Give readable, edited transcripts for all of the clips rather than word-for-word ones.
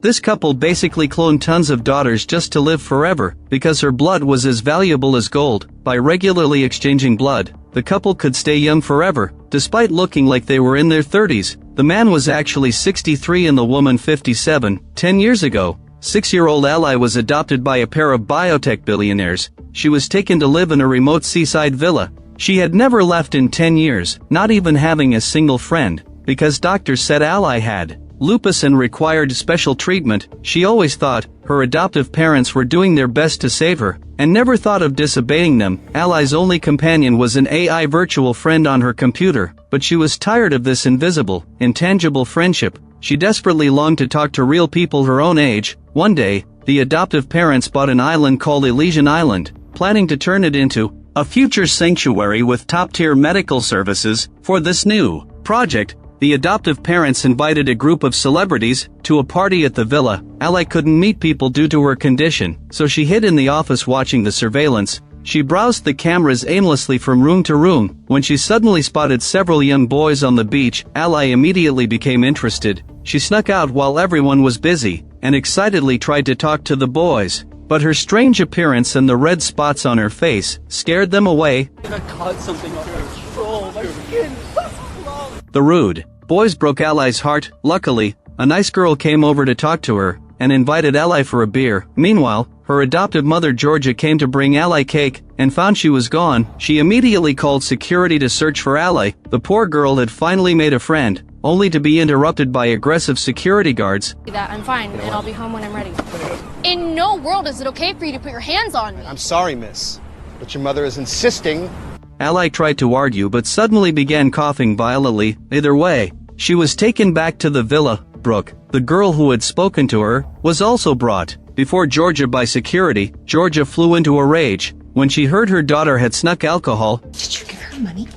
This couple basically cloned tons of daughters just to live forever, because her blood was as valuable as gold. By regularly exchanging blood, the couple could stay young forever, despite looking like they were in their 30s. The man was actually 63 and the woman 57. 10 years ago, 6-year-old Ally was adopted by a pair of biotech billionaires. She was taken to live in a remote seaside villa. She had never left in 10 years, not even having a single friend, because doctors said Ally had lupus and required special treatment. She always thought her adoptive parents were doing their best to save her, and never thought of disobeying them. Ally's only companion was an AI virtual friend on her computer, but she was tired of this invisible, intangible friendship. She desperately longed to talk to real people her own age. One day, the adoptive parents bought an island called Elysian Island, planning to turn it into a future sanctuary with top-tier medical services. For this new project, the adoptive parents invited a group of celebrities to a party at the villa. Ally couldn't meet people due to her condition, so she hid in the office watching the surveillance. She browsed the cameras aimlessly from room to room. When she suddenly spotted several young boys on the beach, Ally immediately became interested. She snuck out while everyone was busy, and excitedly tried to talk to the boys. But her strange appearance and the red spots on her face scared them away. I caught something on her. Oh, my skin. The rude boys broke Ally's heart. Luckily, a nice girl came over to talk to her, and invited Ally for a beer. Meanwhile, her adoptive mother Georgia came to bring Ally cake, and found she was gone. She immediately called security to search for Ally. The poor girl had finally made a friend, only to be interrupted by aggressive security guards. I'm fine, and I'll be home when I'm ready. In no world is it okay for you to put your hands on me. I'm sorry, miss, but your mother is insisting. Ally tried to argue but suddenly began coughing violently. Either way, she was taken back to the villa. Brooke, the girl who had spoken to her, was also brought before Georgia by security. Georgia flew into a rage when she heard her daughter had snuck alcohol. Did you give her money?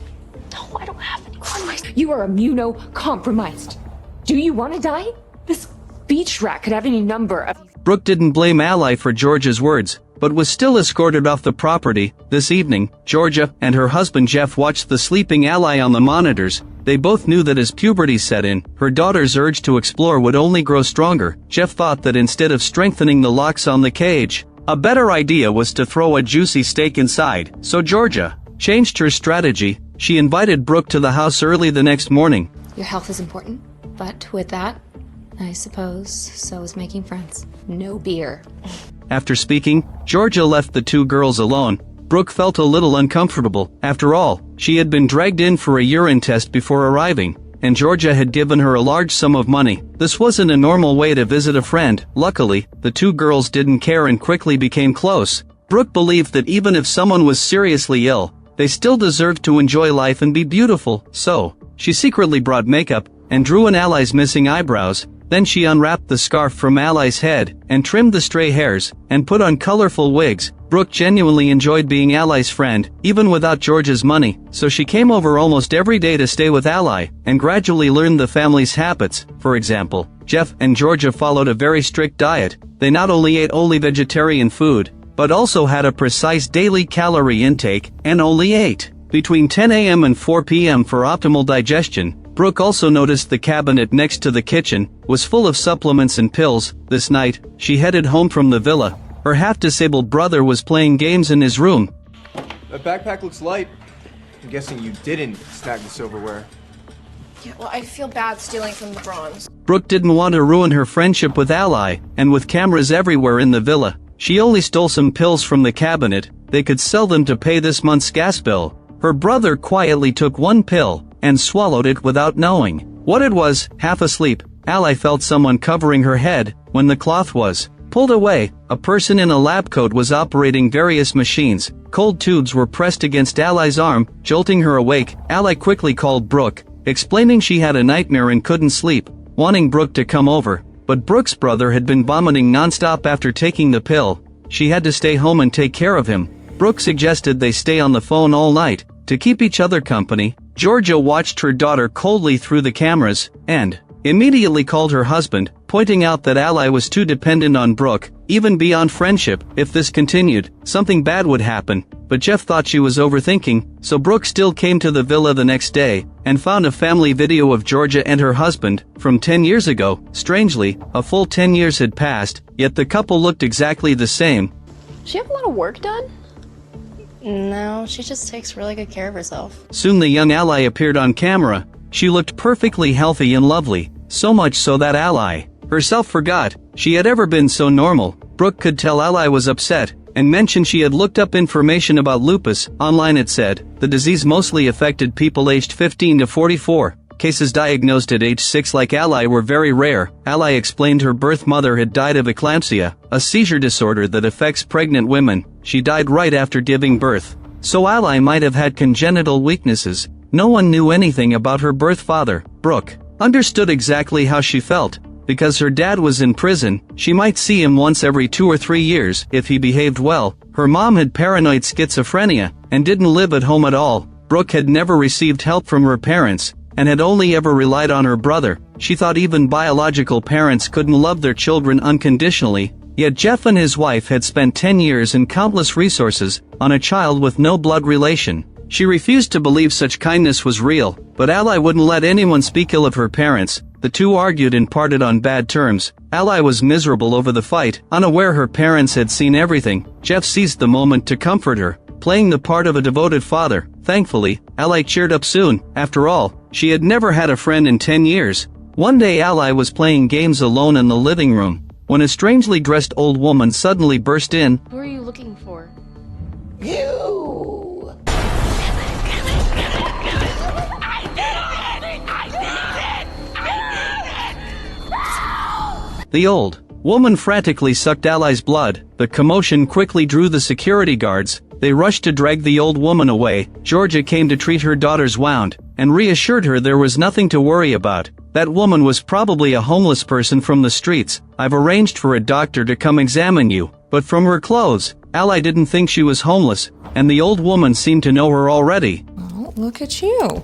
No, I don't have any money. You are immunocompromised. Do you want to die? This beach rat could have any number of... Brooke didn't blame Ally for Georgia's words, but was still escorted off the property. This evening, Georgia and her husband Jeff watched the sleeping Ally on the monitors. They both knew that as puberty set in, her daughter's urge to explore would only grow stronger. Jeff thought that instead of strengthening the locks on the cage, a better idea was to throw a juicy steak inside. So Georgia changed her strategy. She invited Brooke to the house early the next morning. Your health is important, but with that, I suppose, so is making friends. No beer. After speaking, Georgia left the two girls alone. Brooke felt a little uncomfortable. After all, she had been dragged in for a urine test before arriving, and Georgia had given her a large sum of money. This wasn't a normal way to visit a friend. Luckily, the two girls didn't care and quickly became close. Brooke believed that even if someone was seriously ill, they still deserved to enjoy life and be beautiful. So, she secretly brought makeup and drew in Ally's missing eyebrows. Then she unwrapped the scarf from Ally's head and trimmed the stray hairs and put on colorful wigs. Brooke genuinely enjoyed being Ally's friend, even without Georgia's money, so she came over almost every day to stay with Ally and gradually learned the family's habits. For example, Jeff and Georgia followed a very strict diet. They not only ate only vegetarian food, but also had a precise daily calorie intake and only ate between 10 a.m. and 4 p.m. for optimal digestion. Brooke also noticed the cabinet next to the kitchen was full of supplements and pills. This night, she headed home from the villa. Her half-disabled brother was playing games in his room. That backpack looks light. I'm guessing you didn't snag the silverware. Yeah, well, I feel bad stealing from the bronze. Brooke didn't want to ruin her friendship with Ally, and with cameras everywhere in the villa, she only stole some pills from the cabinet. They could sell them to pay this month's gas bill. Her brother quietly took one pill and swallowed it without knowing what it was. Half asleep, Ally felt someone covering her head. When the cloth was pulled away, a person in a lab coat was operating various machines. Cold tubes were pressed against Ally's arm, jolting her awake. Ally quickly called Brooke, explaining she had a nightmare and couldn't sleep, wanting Brooke to come over. But Brooke's brother had been vomiting nonstop after taking the pill. She had to stay home and take care of him. Brooke suggested they stay on the phone all night to keep each other company. Georgia watched her daughter coldly through the cameras, and immediately called her husband, pointing out that Ally was too dependent on Brooke. even beyond friendship. If this continued, something bad would happen, but Jeff thought she was overthinking, so Brooke still came to the villa the next day, and found a family video of Georgia and her husband, from 10 years ago. Strangely, a full 10 years had passed, yet the couple looked exactly the same. Does she have a lot of work done? No, she just takes really good care of herself. Soon the young ally appeared on camera. She looked perfectly healthy and lovely, so much so that ally herself forgot she had ever been so normal. Brooke could tell ally was upset, and mentioned she had looked up information about lupus. Online it said, the disease mostly affected people aged 15 to 44. Cases diagnosed at age 6 like ally were very rare. Ally explained her birth mother had died of eclampsia, a seizure disorder that affects pregnant women. She died right after giving birth. So ally might have had congenital weaknesses. No one knew anything about her birth father. Brooke understood exactly how she felt. Because her dad was in prison, she might see him once every 2 or 3 years if he behaved well. Her mom had paranoid schizophrenia and didn't live at home at all. Brooke had never received help from her parents and had only ever relied on her brother. She thought even biological parents couldn't love their children unconditionally. Yet Jeff and his wife had spent 10 years and countless resources on a child with no blood relation. She refused to believe such kindness was real, but ally wouldn't let anyone speak ill of her parents. The two argued and parted on bad terms. Ally was miserable over the fight, unaware her parents had seen everything. Jeff seized the moment to comfort her, playing the part of a devoted father. Thankfully, ally cheered up soon. After all, she had never had a friend in 10 years. One day ally was playing games alone in the living room, when a strangely dressed old woman suddenly burst in. Who are you looking for? The old woman frantically sucked ally's blood. The commotion quickly drew the security guards. They rushed to drag the old woman away. Georgia came to treat her daughter's wound, and reassured her there was nothing to worry about. That woman was probably a homeless person from the streets. I've arranged for a doctor to come examine you. But from her clothes, ally didn't think she was homeless, and the old woman seemed to know her already. Oh, look at you.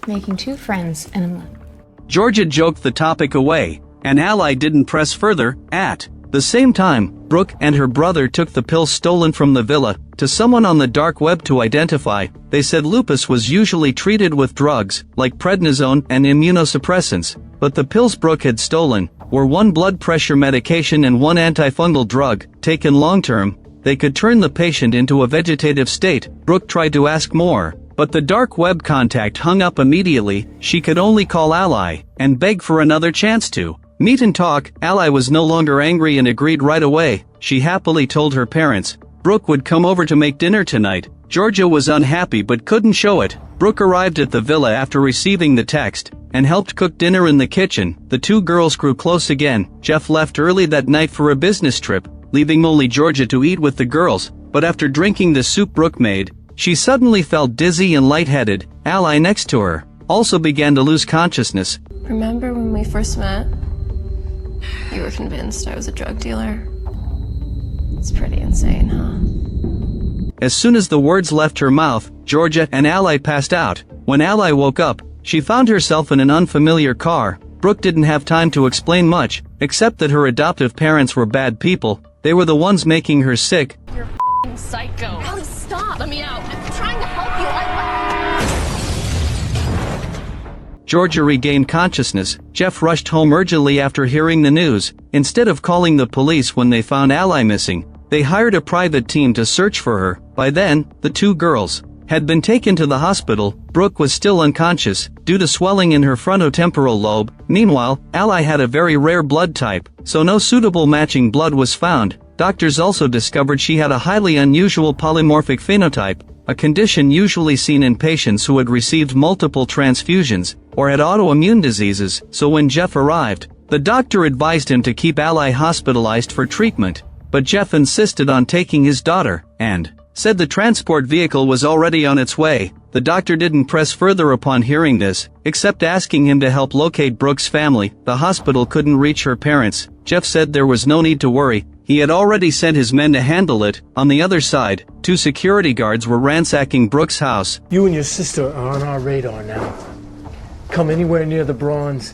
Making 2 friends in a month. Georgia joked the topic away, and ally didn't press further. At the same time, Brooke and her brother took the pills stolen from the villa to someone on the dark web to identify. They said lupus was usually treated with drugs, like prednisone and immunosuppressants, but the pills Brooke had stolen were 1 blood pressure medication and 1 antifungal drug. Taken long-term, they could turn the patient into a vegetative state. Brooke tried to ask more, but the dark web contact hung up immediately. She could only call ally and beg for another chance to meet and talk. Ally was no longer angry and agreed right away. She happily told her parents Brooke would come over to make dinner tonight. Georgia was unhappy but couldn't show it. Brooke arrived at the villa after receiving the text and helped cook dinner in the kitchen. The 2 girls grew close again. Jeff left early that night for a business trip, leaving only Georgia to eat with the girls. But after drinking the soup Brooke made, she suddenly felt dizzy and lightheaded. Ally next to her also began to lose consciousness. Remember when we first met? You were convinced I was a drug dealer. It's pretty insane, huh? As soon as the words left her mouth, Georgia and ally passed out. When ally woke up, she found herself in an unfamiliar car. Brooke didn't have time to explain much, except that her adoptive parents were bad people. They were the ones making her sick. You're a psycho. Allie, stop. Let me out. I'm trying to help you. Georgia regained consciousness. Jeff rushed home urgently after hearing the news. Instead of calling the police when they found ally missing, they hired a private team to search for her. By then, the 2 girls had been taken to the hospital. Brooke was still unconscious due to swelling in her frontotemporal lobe. Meanwhile, ally had a very rare blood type, so no suitable matching blood was found. Doctors also discovered she had a highly unusual polymorphic phenotype, a condition usually seen in patients who had received multiple transfusions or had autoimmune diseases. So when Jeff arrived, the doctor advised him to keep ally hospitalized for treatment, but Jeff insisted on taking his daughter, and said the transport vehicle was already on its way. The doctor didn't press further upon hearing this, except asking him to help locate Brooke's family. The hospital couldn't reach her parents. Jeff said there was no need to worry. He had already sent his men to handle it. On the other side, 2 security guards were ransacking Brooke's house. You and your sister are on our radar now. Come anywhere near the bronze,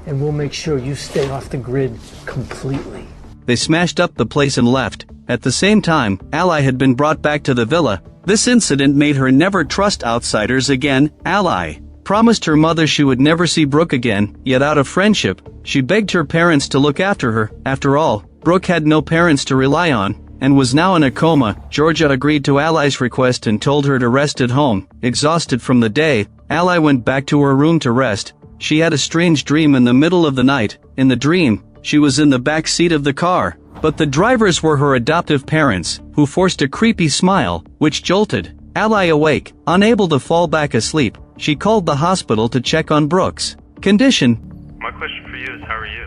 and we'll make sure you stay off the grid completely. they smashed up the place and left. At the same time, Ally had been brought back to the villa. This incident made her never trust outsiders again. Ally promised her mother she would never see Brooke again, yet out of friendship, she begged her parents to look after her. After all, Brooke had no parents to rely on, and was now in a coma. Georgia agreed to Ally's request and told her to rest at home. Exhausted from the day, Ally went back to her room to rest. She had a strange dream in the middle of the night. In the dream, she was in the back seat of the car, but the drivers were her adoptive parents, who forced a creepy smile, which jolted Ally awake. Unable to fall back asleep, she called the hospital to check on Brooke's condition. My question for you is, how are you?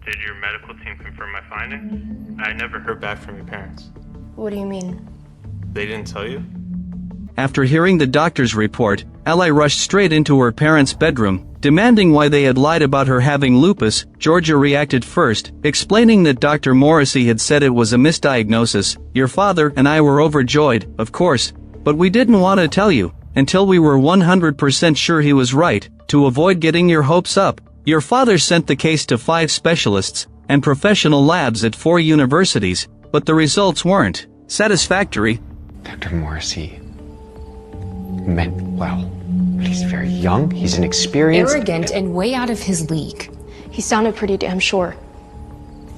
Did your medical team confirm my findings? I never heard back from your parents. What do you mean? They didn't tell you? After hearing the doctor's report, Ally rushed straight into her parents' bedroom, demanding why they had lied about her having lupus. Georgia reacted first, explaining that Dr. Morrissey had said it was a misdiagnosis. Your father and I were overjoyed, of course, but we didn't want to tell you, until we were 100% sure he was right, to avoid getting your hopes up. Your father sent the case to 5 specialists and professional labs at 4 universities, but the results weren't satisfactory. Dr. Morrissey meant well, but he's very young, he's inexperienced. Arrogant and way out of his league. He sounded pretty damn sure.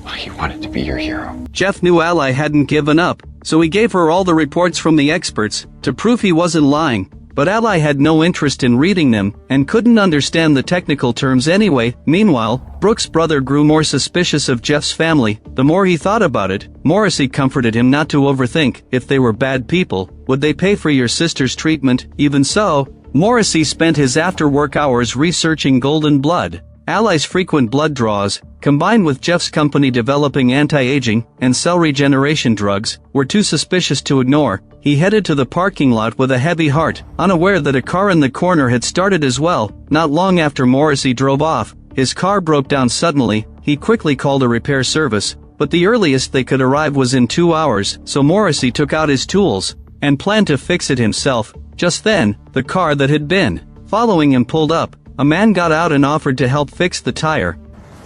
Well, he wanted to be your hero. Jeff knew Ally hadn't given up, so he gave her all the reports from the experts to prove he wasn't lying. But Ally had no interest in reading them, and couldn't understand the technical terms anyway. Meanwhile, Brooke's brother grew more suspicious of Jeff's family. The more he thought about it, Morrissey comforted him not to overthink. If they were bad people, would they pay for your sister's treatment? Even so, Morrissey spent his after-work hours researching golden blood. Ally's frequent blood draws, combined with Jeff's company developing anti-aging and cell regeneration drugs, were too suspicious to ignore. He headed to the parking lot with a heavy heart, unaware that a car in the corner had started as well. Not long after Morrissey drove off, his car broke down suddenly. He quickly called a repair service, but the earliest they could arrive was in 2 hours, so Morrissey took out his tools and planned to fix it himself. Just then, the car that had been following him pulled up. A man got out and offered to help fix the tire.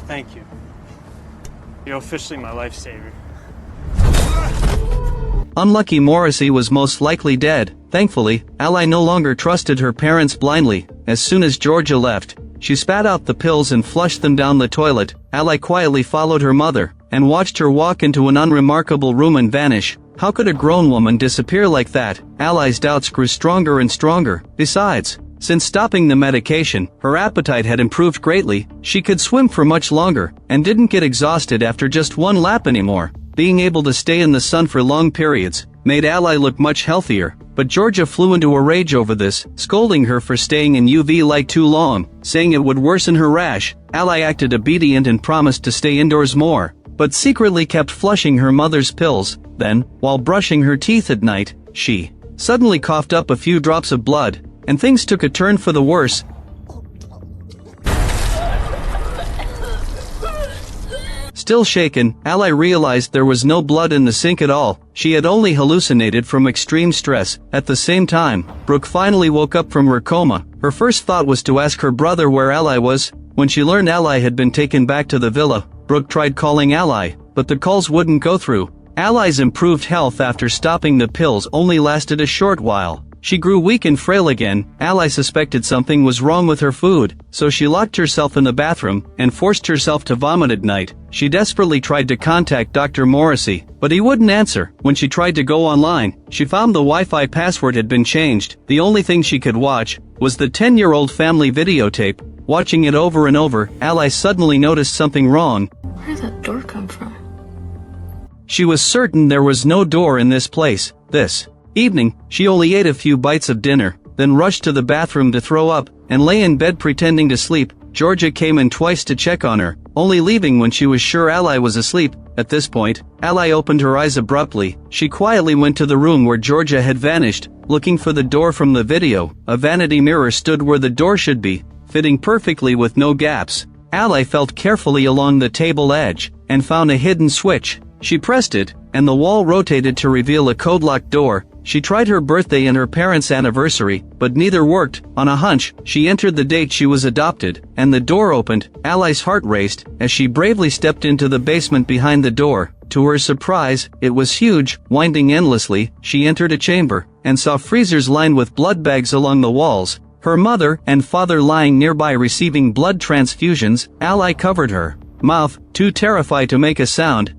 Thank you. You're officially my lifesaver. Unlucky Morrissey was most likely dead. Thankfully, Ally no longer trusted her parents blindly. As soon as Georgia left, she spat out the pills and flushed them down the toilet. Ally quietly followed her mother, and watched her walk into an unremarkable room and vanish. How could a grown woman disappear like that? Ally's doubts grew stronger and stronger. Besides, since stopping the medication, her appetite had improved greatly. She could swim for much longer, and didn't get exhausted after just one lap anymore. Being able to stay in the sun for long periods made Ally look much healthier, but Georgia flew into a rage over this, scolding her for staying in UV light too long, saying it would worsen her rash. Ally acted obedient and promised to stay indoors more, but secretly kept flushing her mother's pills. Then, while brushing her teeth at night, she suddenly coughed up a few drops of blood, and things took a turn for the worse. Still shaken, Ally realized there was no blood in the sink at all. She had only hallucinated from extreme stress. At the same time, Brooke finally woke up from her coma. Her first thought was to ask her brother where Ally was. When she learned Ally had been taken back to the villa, Brooke tried calling Ally, but the calls wouldn't go through. Ally's improved health after stopping the pills only lasted a short while. She grew weak and frail again. Ally suspected something was wrong with her food, so she locked herself in the bathroom and forced herself to vomit at night. She desperately tried to contact Dr. Morrissey, but he wouldn't answer. When she tried to go online, she found the Wi-Fi password had been changed. The only thing she could watch was the 10-year-old family videotape. Watching it over and over, Ally suddenly noticed something wrong. Where did that door come from? She was certain there was no door in this place. This evening, she only ate a few bites of dinner, then rushed to the bathroom to throw up, and lay in bed pretending to sleep. Georgia came in twice to check on her, only leaving when she was sure Ally was asleep. At this point, Ally opened her eyes abruptly. She quietly went to the room where Georgia had vanished, looking for the door from the video. A vanity mirror stood where the door should be, fitting perfectly with no gaps. Ally felt carefully along the table edge, and found a hidden switch. She pressed it, and the wall rotated to reveal a code-locked door. She tried her birthday and her parents' anniversary, but neither worked. On a hunch, she entered the date she was adopted, and the door opened. Ally's heart raced as she bravely stepped into the basement behind the door. To her surprise, it was huge, winding endlessly. She entered a chamber and saw freezers lined with blood bags along the walls. Her mother and father lying nearby receiving blood transfusions. Ally covered her mouth, too terrified to make a sound.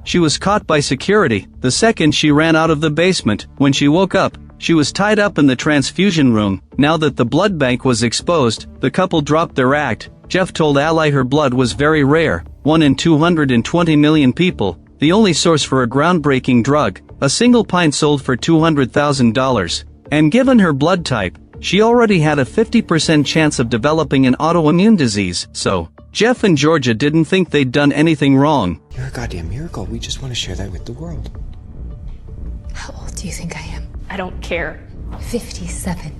She was caught by security the second she ran out of the basement. When she woke up, she was tied up in the transfusion room. Now that the blood bank was exposed, the couple dropped their act. Jeff told Ally her blood was very rare, 1 in 220 million people, the only source for a groundbreaking drug. A single pint sold for $200,000. And given her blood type, she already had a 50% chance of developing an autoimmune disease. So, Jeff and Georgia didn't think they'd done anything wrong. You're a goddamn miracle. We just want to share that with the world. How old do you think I am? I don't care. 57.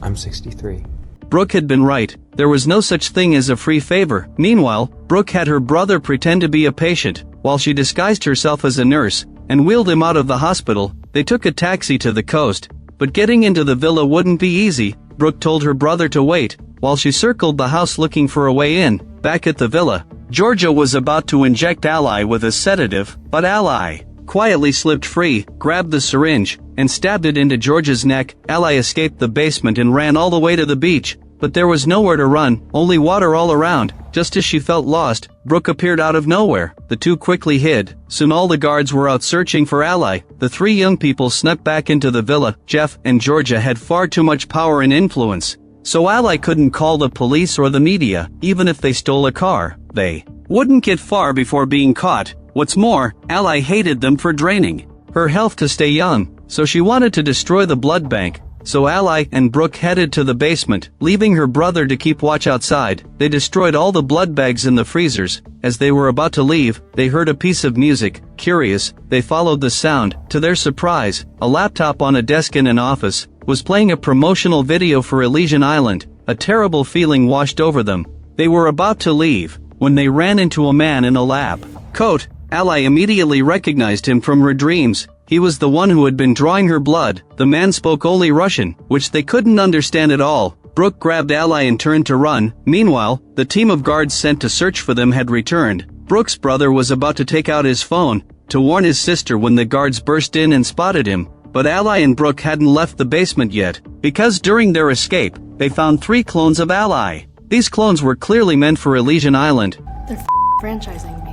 I'm 63. Brooke had been right. There was no such thing as a free favor. Meanwhile, Brooke had her brother pretend to be a patient, while she disguised herself as a nurse, and wheeled him out of the hospital. They took a taxi to the coast. But getting into the villa wouldn't be easy. Brooke told her brother to wait, while she circled the house looking for a way in. Back at the villa, Georgia was about to inject Ally with a sedative, but Ally quietly slipped free, grabbed the syringe, and stabbed it into Georgia's neck. Ally escaped the basement and ran all the way to the beach. But there was nowhere to run, only water all around. Just as she felt lost, Brooke appeared out of nowhere. The two quickly hid. Soon all the guards were out searching for Ally. The three young people snuck back into the villa. Jeff and Georgia had far too much power and influence, so Ally couldn't call the police or the media. Even if they stole a car, they wouldn't get far before being caught. What's more, Ally hated them for draining her health to stay young, so she wanted to destroy the blood bank. So Ally and Brooke headed to the basement, leaving her brother to keep watch outside. They destroyed all the blood bags in the freezers. As they were about to leave, they heard a piece of music. Curious, they followed the sound. To their surprise, a laptop on a desk in an office was playing a promotional video for Elysian Island. A terrible feeling washed over them. They were about to leave when they ran into a man in a lab coat. Ally immediately recognized him from her dreams. He was the one who had been drawing her blood. The man spoke only Russian, which they couldn't understand at all. Brooke grabbed Ally and turned to run. Meanwhile, the team of guards sent to search for them had returned. Brooke's brother was about to take out his phone to warn his sister when the guards burst in and spotted him. But Ally and Brooke hadn't left the basement yet, because during their escape, they found 3 clones of Ally. These clones were clearly meant for Elysian Island. They're franchising me.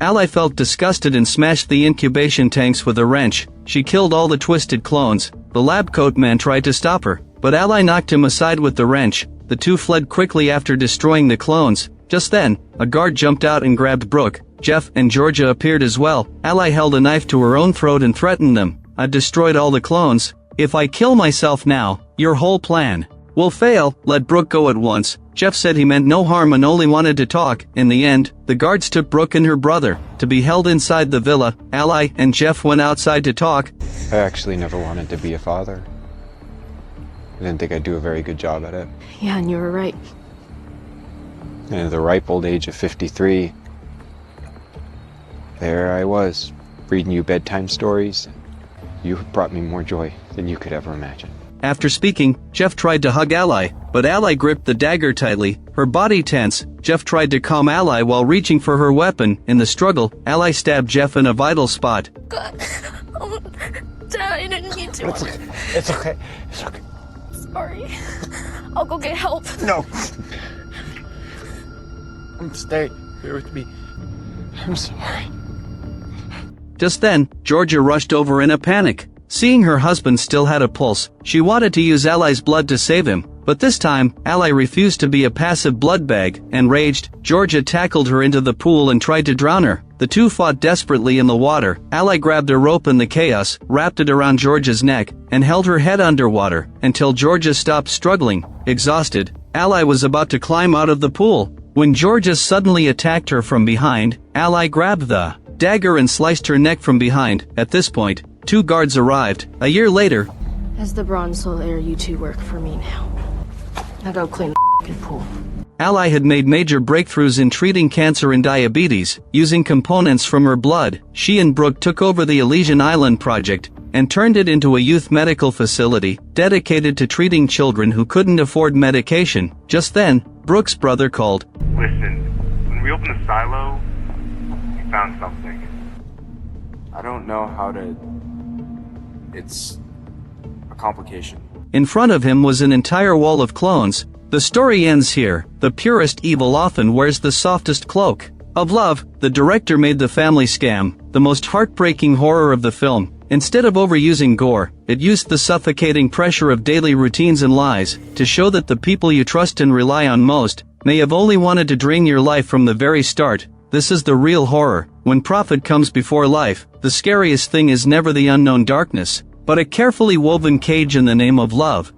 Ally felt disgusted and smashed the incubation tanks with a wrench. She killed all the twisted clones. The lab coat man tried to stop her, but Ally knocked him aside with the wrench. The two fled quickly after destroying the clones. Just then, a guard jumped out and grabbed Brooke. Jeff and Georgia appeared as well. Ally held a knife to her own throat and threatened them. "I destroyed all the clones. If I kill myself now, your whole plan will fail. Let Brooke go at once." Jeff said he meant no harm and only wanted to talk. In the end, the guards took Brooke and her brother to be held inside the villa. Ally and Jeff went outside to talk. I actually never wanted to be a father. I didn't think I'd do a very good job at it. Yeah, and you were right. And at the ripe old age of 53, there I was, reading you bedtime stories. You have brought me more joy than you could ever imagine. After speaking, Jeff tried to hug Ally, but Ally gripped the dagger tightly, her body tense. Jeff tried to calm Ally while reaching for her weapon. In the struggle, Ally stabbed Jeff in a vital spot. God, Dad, I didn't mean to. It's okay. It's okay. It's okay. Sorry. I'll go get help. No. Stay here with me. I'm sorry. Just then, Georgia rushed over in a panic. Seeing her husband still had a pulse, she wanted to use Ally's blood to save him. But this time, Ally refused to be a passive blood bag. Enraged, Georgia tackled her into the pool and tried to drown her. The two fought desperately in the water. Ally grabbed a rope in the chaos, wrapped it around Georgia's neck, and held her head underwater until Georgia stopped struggling. Exhausted, Ally was about to climb out of the pool when Georgia suddenly attacked her from behind. Ally grabbed the dagger and sliced her neck from behind. At this point, 2 guards arrived. A year later, As the Bronze Soul Heir, you two work for me now. Now go clean the pool. Ally had made major breakthroughs in treating cancer and diabetes. Using components from her blood, she and Brooke took over the Elysian Island project and turned it into a youth medical facility dedicated to treating children who couldn't afford medication. Just then, Brooke's brother called. Listen, when we opened the silo, we found something. I don't know how to... It's a complication. In front of him was an entire wall of clones. The story ends here. The purest evil often wears the softest cloak of love. The director made the family scam the most heartbreaking horror of the film. Instead of overusing gore, it used the suffocating pressure of daily routines and lies to show that the people you trust and rely on most may have only wanted to drain your life from the very start. This is the real horror. When profit comes before life, the scariest thing is never the unknown darkness, but a carefully woven cage in the name of love.